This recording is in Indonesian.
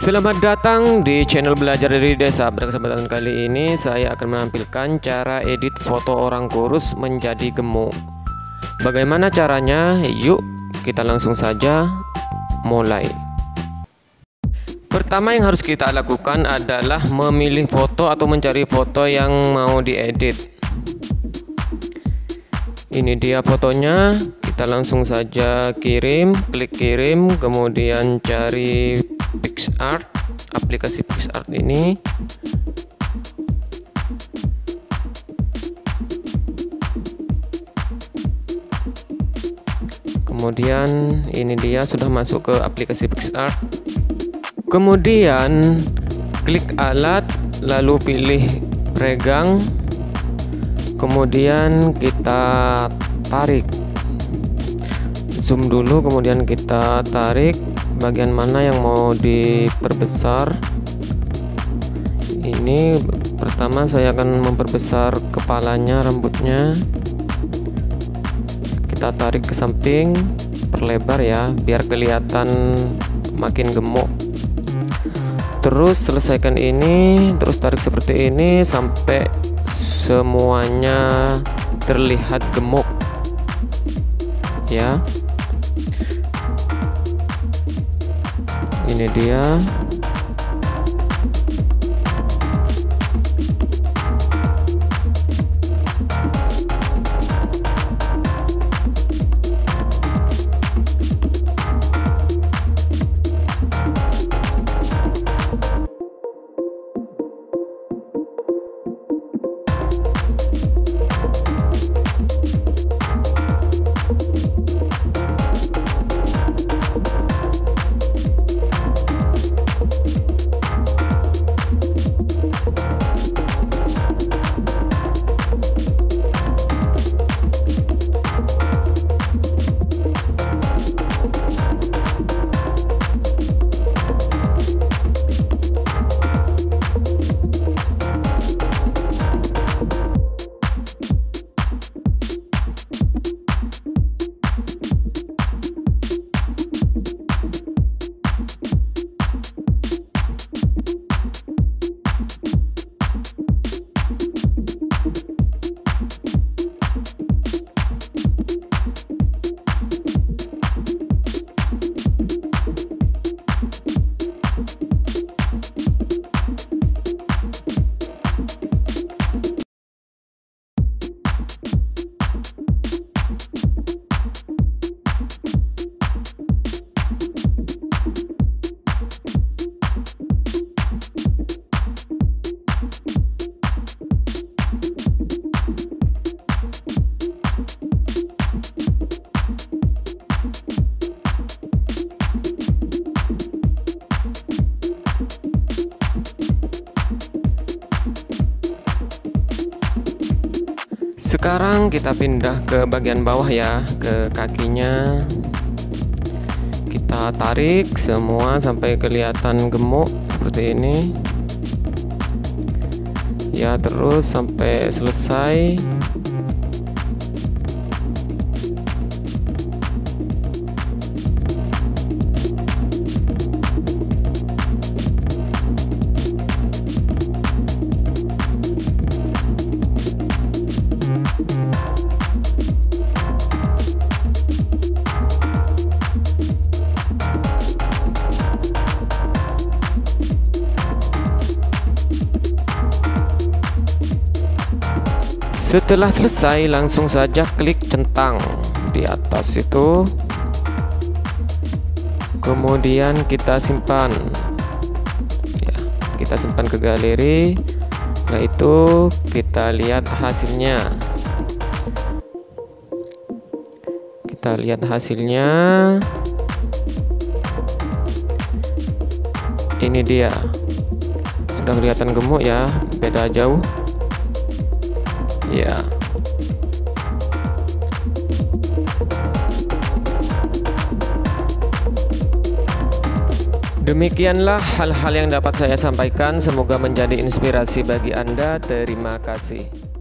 Selamat datang di channel Belajar dari Desa. Pada kesempatan kali ini saya akan menampilkan cara edit foto orang kurus menjadi gemuk. Bagaimana caranya? Yuk kita langsung saja mulai. Pertama yang harus kita lakukan adalah memilih foto atau mencari foto yang mau diedit. Ini dia fotonya, kita langsung saja kirim, klik kirim, kemudian cari PicsArt, aplikasi PicsArt ini. Kemudian ini dia sudah masuk ke aplikasi PicsArt. Kemudian klik alat, lalu pilih peregang. Kemudian kita tarik, zoom dulu, kemudian kita tarik bagian mana yang mau diperbesar. Ini pertama saya akan memperbesar kepalanya, rambutnya. Kita tarik ke samping, perlebar ya, biar kelihatan makin gemuk. Terus selesaikan ini, terus tarik seperti ini sampai semuanya terlihat gemuk ya. Ini dia. Sekarang kita pindah ke bagian bawah ya, ke kakinya. Kita tarik semua sampai kelihatan gemuk seperti ini. Ya, terus sampai selesai. Setelah selesai, langsung saja klik centang di atas itu. Kemudian kita simpan. Ya, kita simpan ke galeri. Setelah itu kita lihat hasilnya. Kita lihat hasilnya. Ini dia. Sudah kelihatan gemuk ya, beda jauh. Ya. Demikianlah hal-hal yang dapat saya sampaikan. Semoga menjadi inspirasi bagi Anda. Terima kasih.